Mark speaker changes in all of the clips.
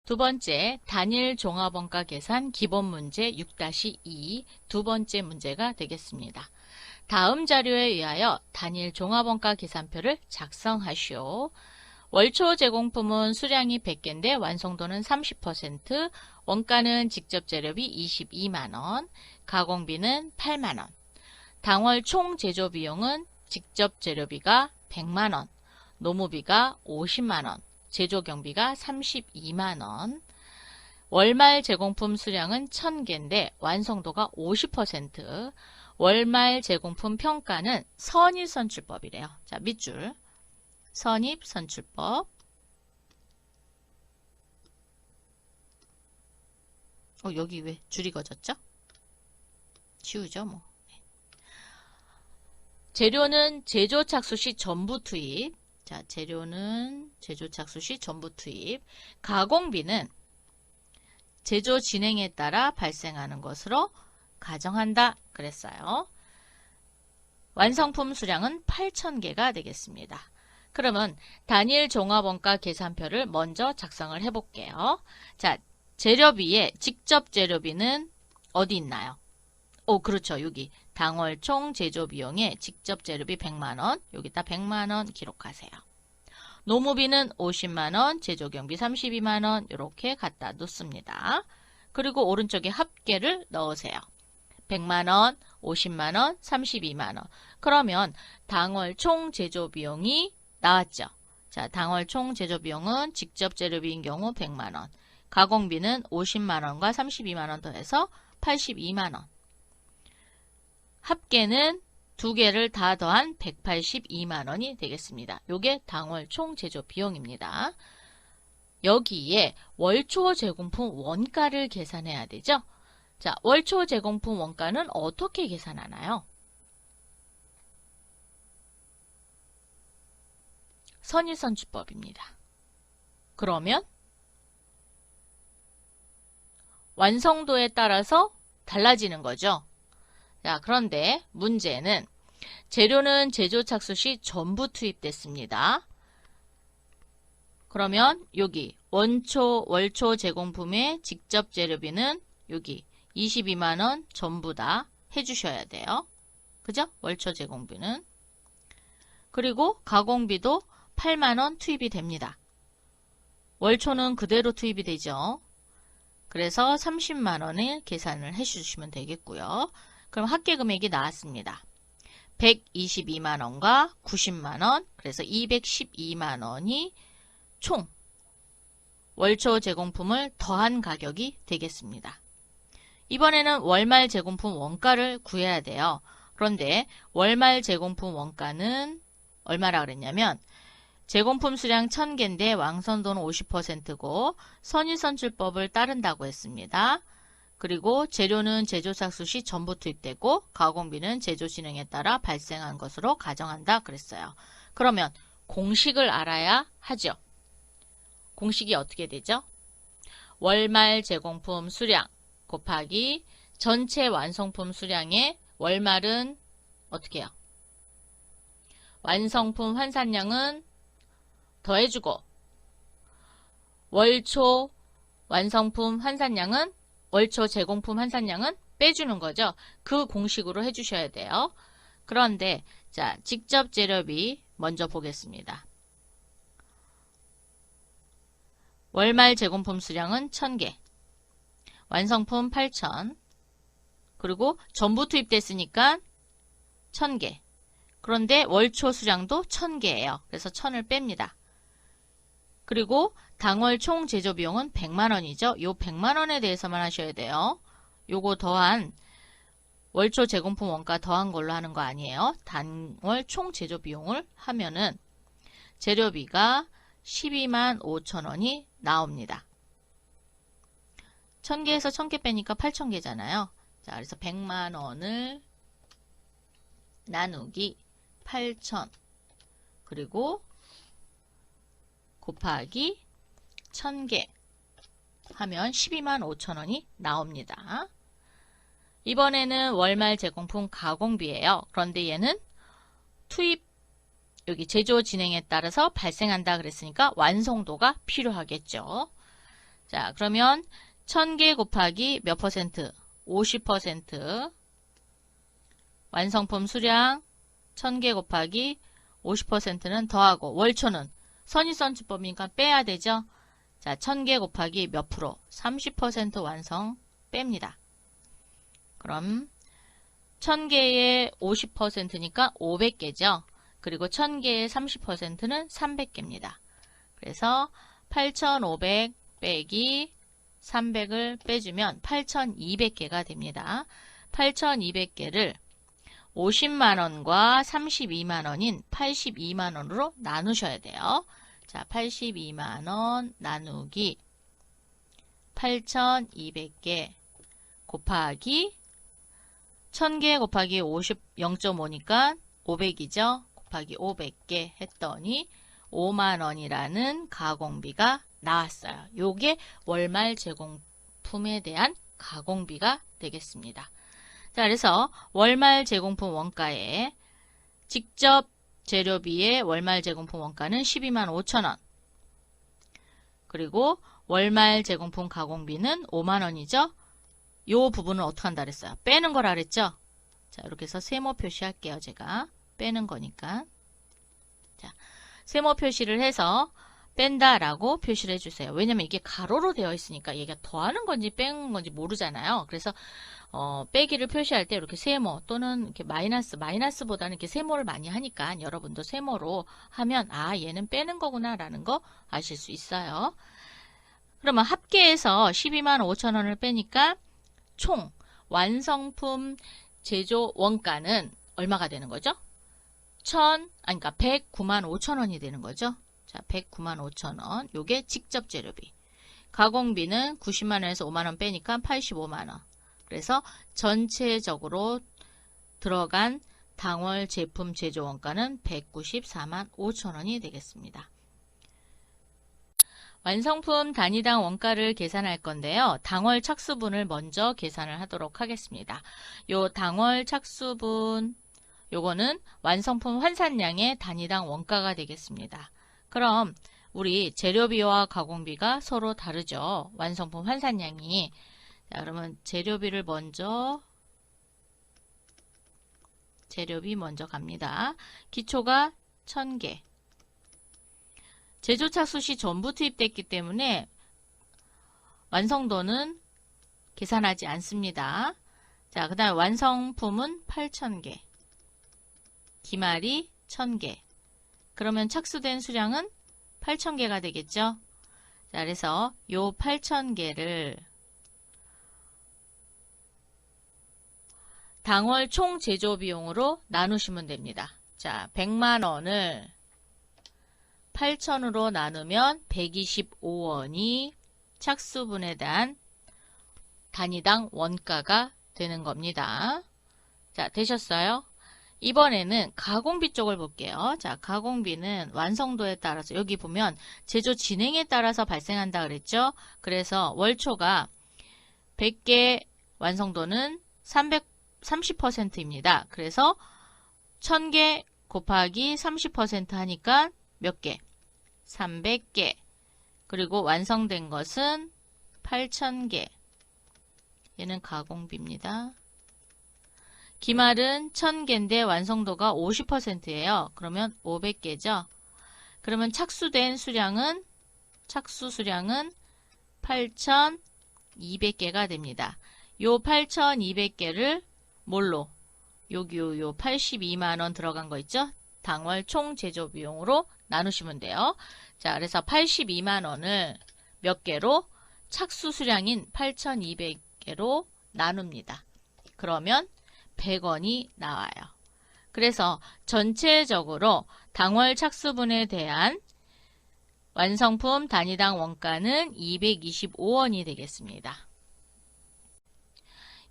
Speaker 1: 두 번째, 단일 종합원가 계산 기본 문제 6-2 두 번째 문제가 되겠습니다. 다음 자료에 의하여 단일 종합원가 계산표를 작성하시오. 월초 제공품은 수량이 100개인데 완성도는 30%, 원가는 직접 재료비 22만원, 가공비는 8만원, 당월 총 제조 비용은 직접 재료비가 100만원, 노무비가 50만원, 제조 경비가 32만원, 월말 제공품 수량은 1000개인데 완성도가 50%, 월말 제공품 평가는 선입선출법이래요. 자, 밑줄 선입선출법. 여기 왜 줄이 거졌죠? 치우죠 뭐. 재료는 제조 착수 시 전부 투입. 자, 재료는 제조 착수 시 전부 투입. 가공비는 제조 진행에 따라 발생하는 것으로 가정한다 그랬어요. 완성품 수량은 8,000개가 되겠습니다. 그러면 단일 종합원가 계산표를 먼저 작성을 해볼게요. 자, 재료비에 직접 재료비는 어디 있나요? 그렇죠. 여기 당월 총 제조 비용에 직접 재료비 100만원, 여기다 100만원 기록하세요. 노무비는 50만원, 제조경비 32만원 이렇게 갖다 놓습니다. 그리고 오른쪽에 합계를 넣으세요. 100만원, 50만원, 32만원. 그러면 당월 총 제조 비용이 나왔죠. 자, 당월 총 제조 비용은 직접 재료비인 경우 100만원, 가공비는 50만원과 32만원 더해서 82만원. 합계는 두 개를 다 더한 182만원이 되겠습니다. 요게 당월 총 제조 비용입니다. 여기에 월초 제공품 원가를 계산해야 되죠. 자, 월초 제공품 원가는 어떻게 계산하나요? 선입선출법입니다. 그러면 완성도에 따라서 달라지는 거죠. 자, 그런데 문제는 재료는 제조 착수 시 전부 투입됐습니다. 그러면 여기 월초 제공품의 직접 재료비는 여기 22만원 전부 다 해주셔야 돼요. 그죠? 월초 제공비는. 그리고 가공비도 8만원 투입이 됩니다. 월초는 그대로 투입이 되죠. 그래서 30만원을 계산을 해주시면 되겠고요. 그럼 합계 금액이 나왔습니다. 122만원과 90만원, 그래서 212만원이 총 월초 제공품을 더한 가격이 되겠습니다. 이번에는 월말 제공품 원가를 구해야 돼요. 그런데 월말 제공품 원가는 얼마라 그랬냐면 제공품 수량 1000개인데 완성도는 50%고 선입선출법을 따른다고 했습니다. 그리고 재료는 제조 착수 시 전부 투입되고 가공비는 제조 진행에 따라 발생한 것으로 가정한다 그랬어요. 그러면 공식을 알아야 하죠. 공식이 어떻게 되죠? 월말 제공품 수량 곱하기 전체 완성품 수량의 월말은 어떻게 해요? 완성품 환산량은 더해주고 월초 완성품 환산량은 월초 제공품 환산량은 빼주는 거죠. 그 공식으로 해주셔야 돼요. 그런데 자, 직접 재료비 먼저 보겠습니다. 월말 제공품 수량은 1000개, 완성품 8000, 그리고 전부 투입됐으니까 1000개. 그런데 월초 수량도 1000개예요. 그래서 1000을 뺍니다. 그리고 당월 총 제조 비용은 100만원이죠. 요 100만원에 대해서만 하셔야 돼요. 요거 더한 월초 제공품 원가 더한 걸로 하는 거 아니에요. 당월 총 제조 비용을 하면은 재료비가 12만 5천원이 나옵니다. 1000개에서 1000개 빼니까 8000개잖아요. 자, 그래서 100만원을 나누기 8000 그리고 곱하기 1000개 하면 12만 5천원이 나옵니다. 이번에는 월말 제공품 가공비예요. 그런데 얘는 투입 여기 제조 진행에 따라서 발생한다 그랬으니까 완성도가 필요하겠죠. 자, 그러면 1000개 곱하기 몇 퍼센트? 50%. 완성품 수량 1000개 곱하기 50%는 더하고 월초는 선입선출법이니까 빼야 되죠. 자, 1000개 곱하기 몇 프로? 30% 완성 뺍니다. 그럼 1000개의 50%니까 500개죠. 그리고 1000개의 30%는 300개입니다. 그래서 8500 빼기 300을 빼주면 8200개가 됩니다. 8200개를 50만원과 32만원인 82만원으로 나누셔야 돼요. 자, 82만원 나누기 8200개 곱하기 1000개 곱하기 50, 0.5니까 500이죠. 곱하기 500개 했더니 5만원이라는 가공비가 나왔어요. 요게 월말 제공품에 대한 가공비가 되겠습니다. 자, 그래서 월말 제공품 원가에 직접 재료비의 월말 제공품 원가는 12만 5천원. 그리고 월말 제공품 가공비는 5만원이죠. 요 부분은 어떻게 한다 그랬어요? 빼는 거라 그랬죠? 자, 이렇게 해서 세모 표시할게요. 제가 빼는 거니까. 자, 세모 표시를 해서 뺀다라고 표시를 해주세요. 왜냐면 이게 가로로 되어 있으니까 얘가 더하는 건지 빼는 건지 모르잖아요. 그래서 빼기를 표시할 때 이렇게 세모 또는 이렇게 마이너스보다는 이렇게 세모를 많이 하니까 여러분도 세모로 하면 아, 얘는 빼는 거구나 라는 거 아실 수 있어요. 그러면 합계해서 12만 5천원을 빼니까 총 완성품 제조 원가는 얼마가 되는 거죠? 그러니까 109만 5천원이 되는 거죠. 자, 109만 5천원. 요게 직접 재료비. 가공비는 90만원에서 5만원 빼니까 85만원. 그래서 전체적으로 들어간 당월 제품 제조 원가는 194만 5천원이 되겠습니다. 완성품 단위당 원가를 계산할 건데요. 당월 착수분을 먼저 계산을 하도록 하겠습니다. 요 당월 착수분, 요거는 완성품 환산량의 단위당 원가가 되겠습니다. 그럼 우리 재료비와 가공비가 서로 다르죠. 완성품 환산량이. 자, 그러면 재료비 먼저 갑니다. 기초가 1000개. 제조 착수 시 전부 투입됐기 때문에 완성도는 계산하지 않습니다. 자, 그 다음에 완성품은 8000개. 기말이 1000개. 그러면 착수된 수량은 8000개가 되겠죠. 자, 그래서 요 8000개를 당월 총 제조 비용으로 나누시면 됩니다. 자, 100만원을 8000으로 나누면 125원이 착수분에 대한 단위당 원가가 되는 겁니다. 자, 되셨어요? 이번에는 가공비 쪽을 볼게요. 자, 가공비는 완성도에 따라서 여기 보면 제조 진행에 따라서 발생한다 그랬죠? 그래서 월초가 100개 완성도는 30%입니다. 그래서 1000개 곱하기 30% 하니까 몇 개? 300개. 그리고 완성된 것은 8000개. 얘는 가공비입니다. 기말은 1000개인데 완성도가 50%예요. 그러면 500개죠. 그러면 착수 수량은 8200개가 됩니다. 요 8200개를 뭘로? 여기 요 82만원 들어간 거 있죠? 당월 총 제조 비용으로 나누시면 돼요. 자, 그래서 82만원을 몇 개로? 착수 수량인 8200개로 나눕니다. 그러면 100원이 나와요. 그래서 전체적으로 당월 착수분에 대한 완성품 단위당 원가는 225원이 되겠습니다.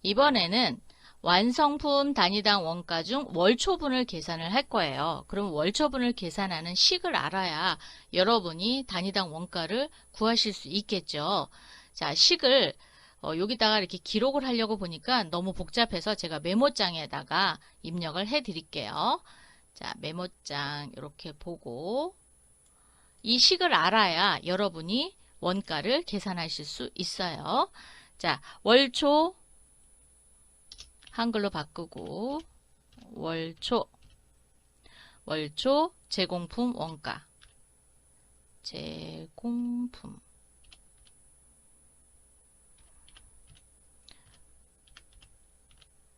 Speaker 1: 이번에는 완성품 단위당 원가 중 월초분을 계산을 할 거예요. 그럼 월초분을 계산하는 식을 알아야 여러분이 단위당 원가를 구하실 수 있겠죠. 자, 식을 여기다가 이렇게 기록을 하려고 보니까 너무 복잡해서 제가 메모장에다가 입력을 해 드릴게요. 자, 메모장 이렇게 보고 이 식을 알아야 여러분이 원가를 계산하실 수 있어요. 자, 월초 한글로 바꾸고 월초 제공품 원가 제공품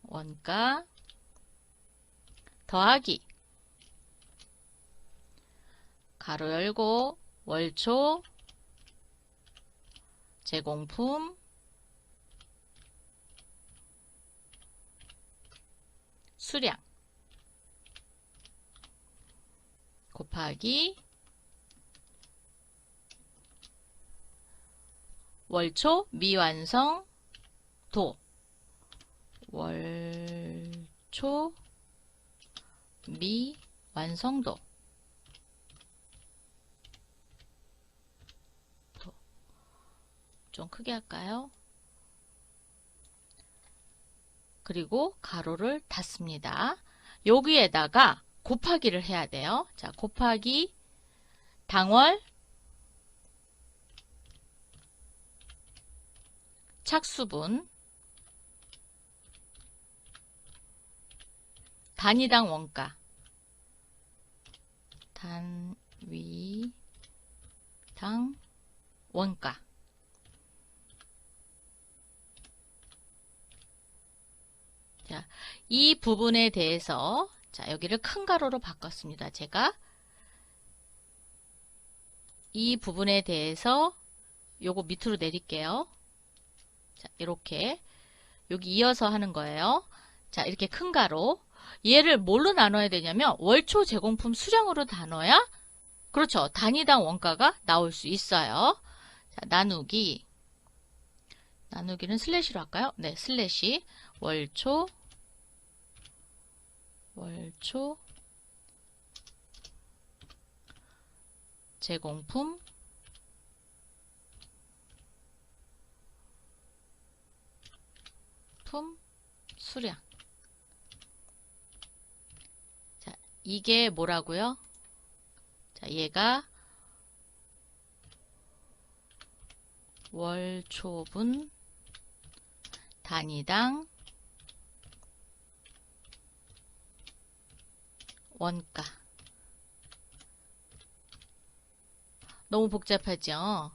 Speaker 1: 원가 더하기 가로 열고 월초 제공품 수량 곱하기 월초 미완성도 월초 미완성도 좀 크게 할까요? 그리고 가로를 닫습니다. 여기에다가 곱하기를 해야 돼요. 자, 곱하기 당월 착수분 단위당 원가 단위당 원가 자, 이 부분에 대해서 자, 여기를 큰 가로로 바꿨습니다. 제가 이 부분에 대해서 요거 밑으로 내릴게요. 자, 이렇게 여기 이어서 하는 거예요. 자, 이렇게 큰 가로 얘를 뭘로 나눠야 되냐면 월초 제공품 수량으로 나눠야 그렇죠. 단위당 원가가 나올 수 있어요. 자, 나누기는 슬래시로 할까요? 네, 슬래시 월초 제공품 수량 자, 이게 뭐라고요? 자, 얘가 월초분 단위당 원가 너무 복잡하죠?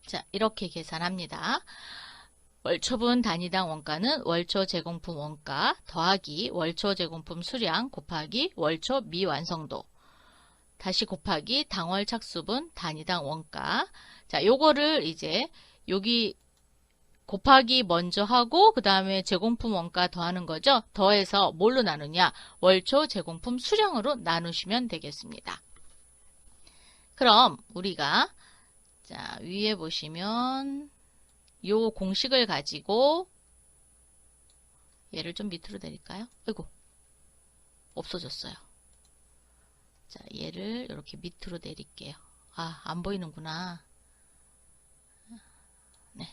Speaker 1: 자, 이렇게 계산합니다. 월초분 단위당 원가는 월초 제공품 원가 더하기 월초 제공품 수량 곱하기 월초 미완성도 다시 곱하기 당월 착수분 단위당 원가 자, 요거를 이제 여기 곱하기 먼저 하고 그 다음에 제공품 원가 더하는 거죠. 더해서 뭘로 나누냐? 월초 제공품 수량으로 나누시면 되겠습니다. 그럼 우리가 자, 위에 보시면 요 공식을 가지고 얘를 좀 밑으로 내릴까요? 아이고 없어졌어요. 자, 얘를 이렇게 밑으로 내릴게요. 아, 안 보이는구나. 네.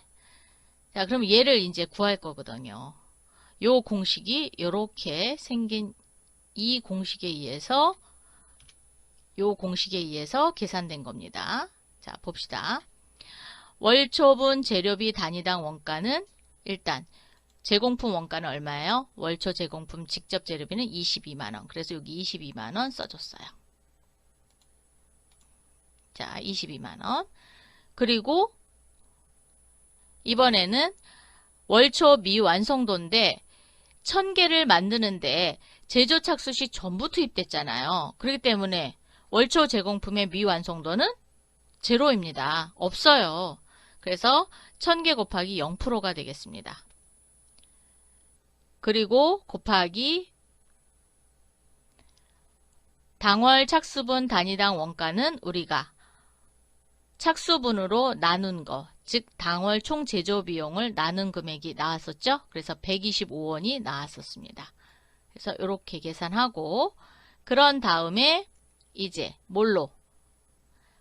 Speaker 1: 자, 그럼 얘를 이제 구할 거거든요. 요 공식이 이렇게 생긴 이 공식에 의해서 요 공식에 의해서 계산된 겁니다. 자, 봅시다. 월초분 재료비 단위당 원가는 일단 제공품 원가는 얼마예요? 월초 제공품 직접 재료비는 22만원. 그래서 여기 22만원 써줬어요. 자, 22만원. 그리고 이번에는 월초 미완성도인데 1000개를 만드는데 제조 착수 시 전부 투입됐잖아요. 그렇기 때문에 월초 제공품의 미완성도는 제로입니다. 없어요. 그래서 1000개 곱하기 0%가 되겠습니다. 그리고 곱하기 당월 착수분 단위당 원가는 우리가 착수분으로 나눈 거, 즉 당월 총 제조 비용을 나눈 금액이 나왔었죠. 그래서 125원이 나왔었습니다. 그래서 이렇게 계산하고 그런 다음에 이제 뭘로?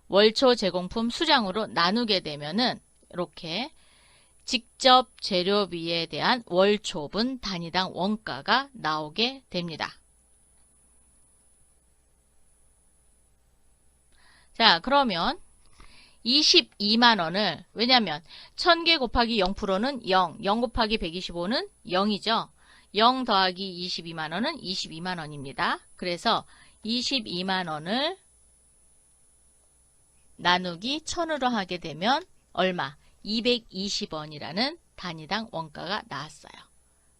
Speaker 1: 월초 제공품 수량으로 나누게 되면은 이렇게 직접 재료비에 대한 월초분 단위당 원가가 나오게 됩니다. 자, 그러면 22만 원을, 왜냐면 1000개 곱하기 0%는 0, 0 곱하기 125는 0이죠. 0 더하기 22만 원은 22만 원입니다. 그래서 22만 원을 나누기 1000으로 하게 되면 얼마? 220원이라는 단위당 원가가 나왔어요.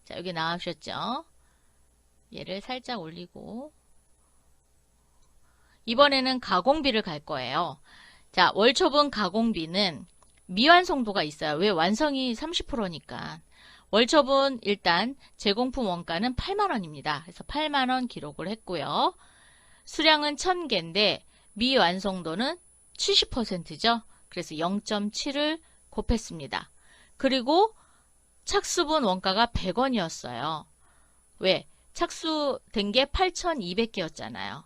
Speaker 1: 자, 여기 나오셨죠? 얘를 살짝 올리고 이번에는 가공비를 갈 거예요. 자, 월초분 가공비는 미완성도가 있어요. 왜? 완성이 30%니까. 월초분 일단 제공품 원가는 8만원입니다. 그래서 8만원 기록을 했고요. 수량은 1000개인데 미완성도는 70%죠. 그래서 0.7을 곱했습니다. 그리고 착수분 원가가 100원이었어요. 왜? 착수된 게 8,200개였잖아요.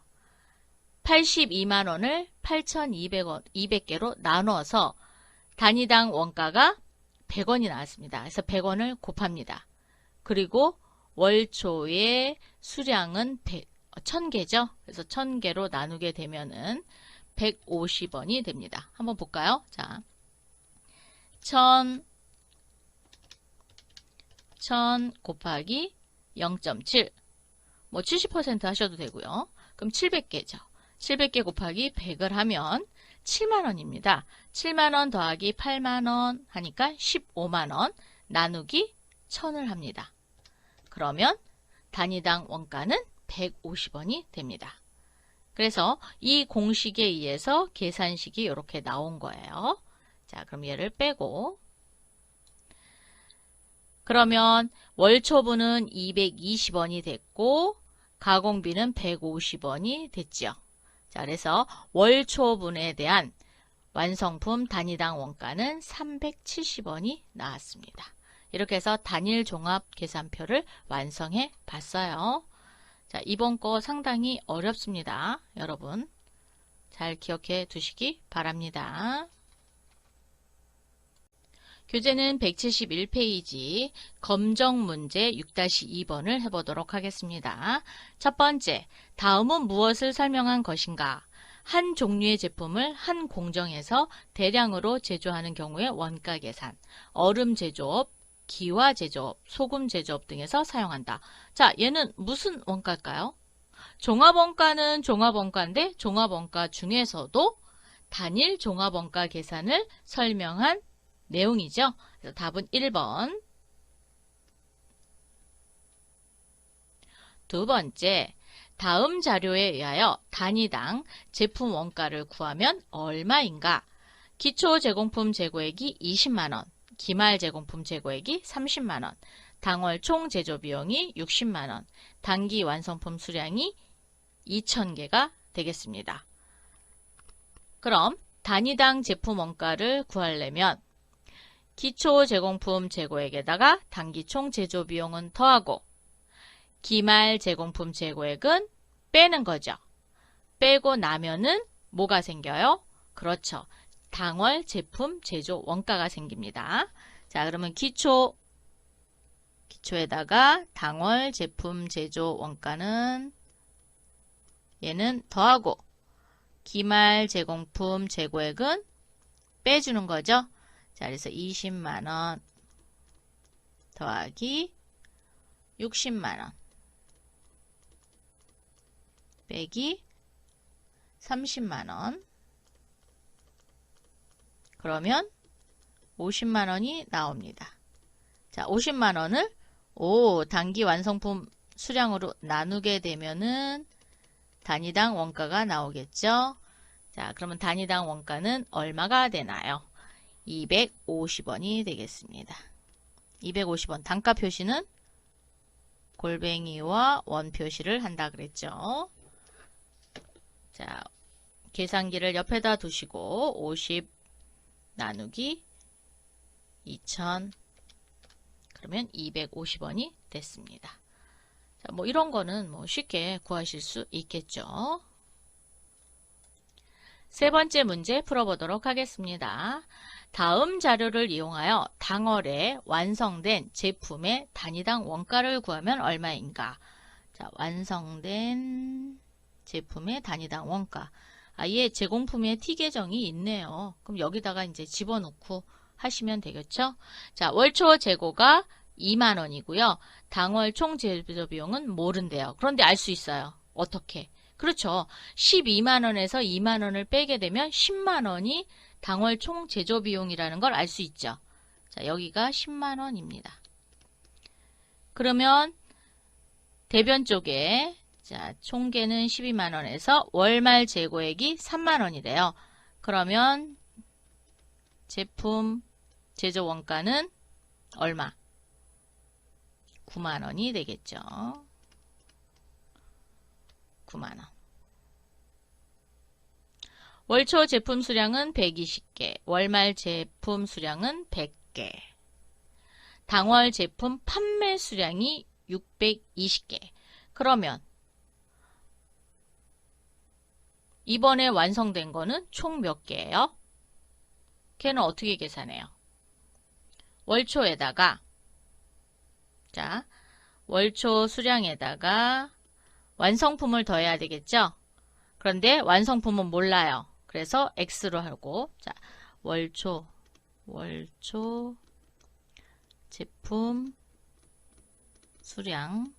Speaker 1: 82만 원을 8,200개로 나눠서 단위당 원가가 100원이 나왔습니다. 그래서 100원을 곱합니다. 그리고 월초의 수량은 1000개죠. 그래서 1000개로 나누게 되면은 150원이 됩니다. 한번 볼까요? 자, 1000 곱하기 0.7, 뭐 70% 하셔도 되고요. 그럼 700개죠. 700개 곱하기 100을 하면 7만원입니다. 7만원 더하기 8만원 하니까 15만원 나누기 1000을 합니다. 그러면 단위당 원가는 150원이 됩니다. 그래서 이 공식에 의해서 계산식이 이렇게 나온 거예요. 자, 그럼 얘를 빼고 그러면 월초분은 220원이 됐고 가공비는 150원이 됐죠. 자, 그래서 월초분에 대한 완성품 단위당 원가는 370원이 나왔습니다. 이렇게 해서 단일 종합 계산표를 완성해 봤어요. 자, 이번 거 상당히 어렵습니다. 여러분 잘 기억해 두시기 바랍니다. 교재는 171페이지 검정 문제 6-2번을 해보도록 하겠습니다. 첫 번째, 다음은 무엇을 설명한 것인가? 한 종류의 제품을 한 공정에서 대량으로 제조하는 경우의 원가 계산, 얼음 제조업, 기와 제조업, 소금 제조업 등에서 사용한다. 자, 얘는 무슨 원가일까요? 종합원가는 종합원가인데 종합원가 중에서도 단일 종합원가 계산을 설명한 내용이죠. 그래서 답은 1번. 두 번째, 다음 자료에 의하여 단위당 제품 원가를 구하면 얼마인가? 기초 제공품 재고액이 20만원, 기말 제공품 재고액이 30만원, 당월 총 제조 비용이 60만원, 단기 완성품 수량이 2000개가 되겠습니다. 그럼 단위당 제품 원가를 구하려면 기초 제공품 재고액에다가 단기 총 제조 비용은 더하고 기말 제공품 재고액은 빼는 거죠. 빼고 나면은 뭐가 생겨요? 그렇죠. 당월 제품 제조 원가가 생깁니다. 자, 그러면 기초에다가 당월 제품 제조 원가는 얘는 더하고 기말 제공품 재고액은 빼주는 거죠. 자, 그래서 20만원 더하기 60만원 빼기 30만원 그러면 50만원이 나옵니다. 자, 50만원을 단기 완성품 수량으로 나누게 되면은 단위당 원가가 나오겠죠. 자, 그러면 단위당 원가는 얼마가 되나요? 250원이 되겠습니다. 250원 단가 표시는 골뱅이와 원 표시를 한다 그랬죠. 자, 계산기를 옆에다 두시고 50 나누기 2000 그러면 250원이 됐습니다. 자, 뭐 이런 거는 뭐 쉽게 구하실 수 있겠죠. 세 번째 문제 풀어보도록 하겠습니다. 다음 자료를 이용하여 당월에 완성된 제품의 단위당 원가를 구하면 얼마인가? 자, 완성된 제품의 단위당 원가. 아예 제공품에 T 계정이 있네요. 그럼 여기다가 이제 집어넣고 하시면 되겠죠? 자, 월초 재고가 2만 원이고요. 당월 총 제조 비용은 모른대요. 그런데 알 수 있어요. 어떻게? 그렇죠. 12만 원에서 2만 원을 빼게 되면 10만 원이 당월 총 제조 비용이라는 걸 알 수 있죠. 자, 여기가 10만 원입니다. 그러면 대변 쪽에 자, 총계는 12만 원에서 월말 재고액이 3만 원이래요. 그러면 제품 제조 원가는 얼마? 9만 원이 되겠죠. 9만 원. 월초 제품 수량은 120개, 월말 제품 수량은 100개. 당월 제품 판매 수량이 620개. 그러면 이번에 완성된 거는 총 몇 개예요? 걔는 어떻게 계산해요? 월초에다가 자, 월초 수량에다가 완성품을 더해야 되겠죠? 그런데 완성품은 몰라요. 그래서 X로 하고 자, 월초 제품 수량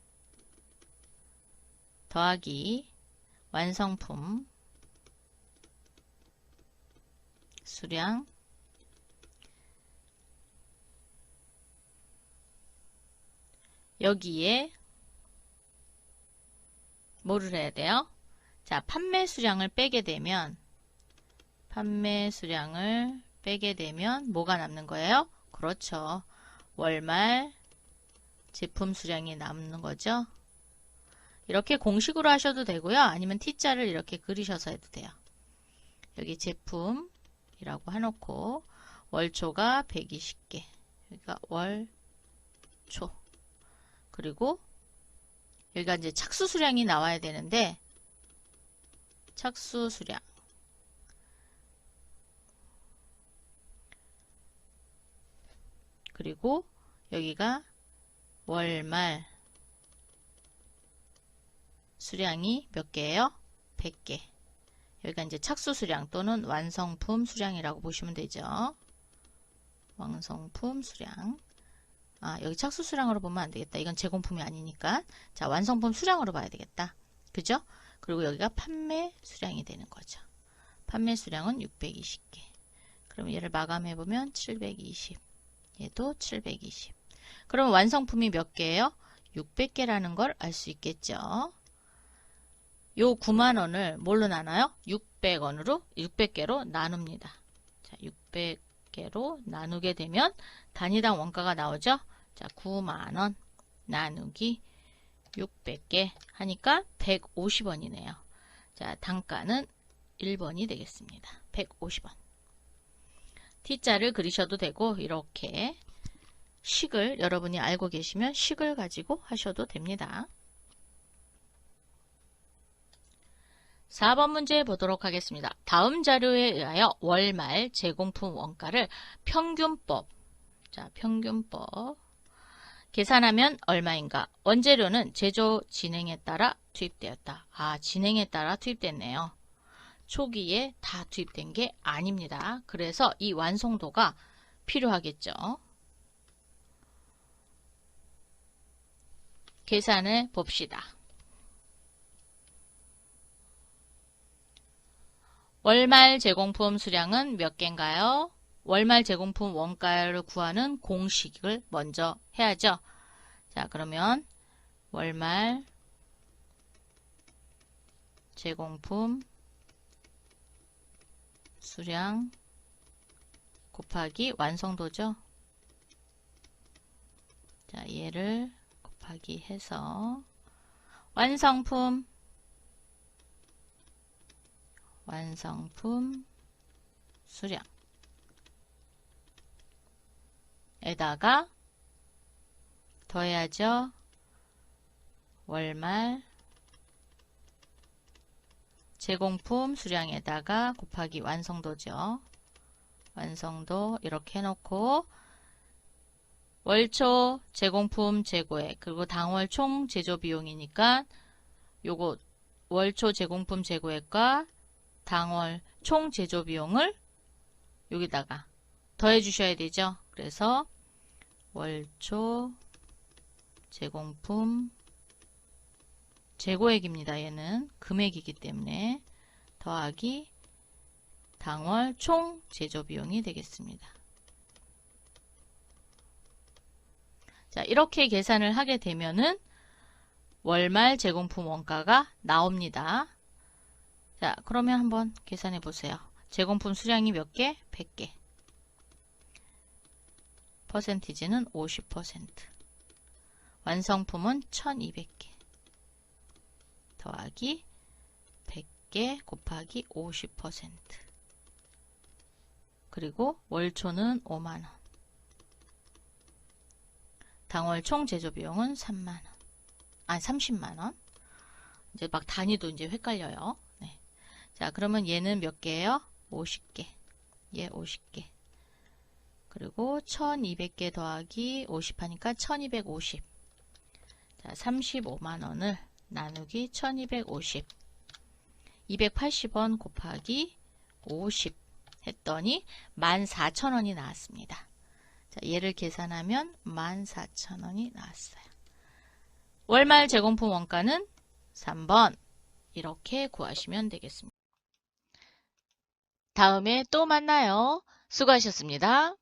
Speaker 1: 더하기 완성품 수량 여기에 뭐를 해야 돼요? 자, 판매 수량을 빼게 되면 뭐가 남는 거예요? 그렇죠. 월말 제품 수량이 남는 거죠. 이렇게 공식으로 하셔도 되고요. 아니면 T자를 이렇게 그리셔서 해도 돼요. 여기 제품이라고 해놓고 월초가 120개. 그러니까 월초. 그리고 여기가 이제 착수 수량이 나와야 되는데 착수 수량. 그리고 여기가 월말 수량이 몇 개예요? 100개. 여기가 이제 착수 수량 또는 완성품 수량이라고 보시면 되죠. 완성품 수량. 아, 여기 착수 수량으로 보면 안 되겠다. 이건 제공품이 아니니까. 자, 완성품 수량으로 봐야 되겠다. 그죠? 그리고 여기가 판매 수량이 되는 거죠. 판매 수량은 620개. 그럼 얘를 마감해 보면 720. 얘도 720. 그럼 완성품이 몇 개예요? 600개라는 걸 알 수 있겠죠. 요 9만 원을 뭘로 나눠요? 600개로 나눕니다. 자, 600개로 나누게 되면 단위당 원가가 나오죠. 자, 9만 원 나누기 600개 하니까 150원이네요. 자, 단가는 1번이 되겠습니다. 150원. T자를 그리셔도 되고 이렇게 식을 여러분이 알고 계시면 식을 가지고 하셔도 됩니다. 4번 문제 보도록 하겠습니다. 다음 자료에 의하여 월말 제공품 원가를 평균법, 자, 평균법 계산하면 얼마인가? 원재료는 제조 진행에 따라 투입되었다. 아, 진행에 따라 투입됐네요. 초기에 다 투입된 게 아닙니다. 그래서 이 완성도가 필요하겠죠. 계산해 봅시다. 월말 제공품 수량은 몇 개인가요? 월말 제공품 원가를 구하는 공식을 먼저 해야죠. 자, 그러면 월말 제공품 수량 곱하기 완성도죠. 자, 얘를 곱하기 해서 완성품 수량 에다가 더해야죠. 월말 제공품 수량에다가 곱하기 완성도죠. 완성도 이렇게 해놓고 월초 제공품 재고액 그리고 당월 총 제조 비용이니까 요거 월초 제공품 재고액과 당월 총 제조 비용을 여기다가 더해 주셔야 되죠. 그래서 월초 제공품 재고액입니다. 얘는 금액이기 때문에 더하기 당월 총 제조 비용이 되겠습니다. 자, 이렇게 계산을 하게 되면은 월말 제공품 원가가 나옵니다. 자, 그러면 한번 계산해 보세요. 제공품 수량이 몇 개? 100개. 퍼센티지는 50%. 완성품은 1200개. 더하기 100개 곱하기 50%. 그리고 월초는 5만원. 당월 총 제조 비용은 3만원. 아니, 30만원. 이제 막 단위도 이제 헷갈려요. 네. 자, 그러면 얘는 몇 개예요? 50개. 얘 50개. 그리고 1200개 더하기 50 하니까 1250. 자, 35만원을 나누기 1250. 280원 곱하기 50 했더니 14,000원이 나왔습니다. 자, 얘를 계산하면 14,000원이 나왔어요. 월말 제공품 원가는 3번 이렇게 구하시면 되겠습니다. 다음에 또 만나요. 수고하셨습니다.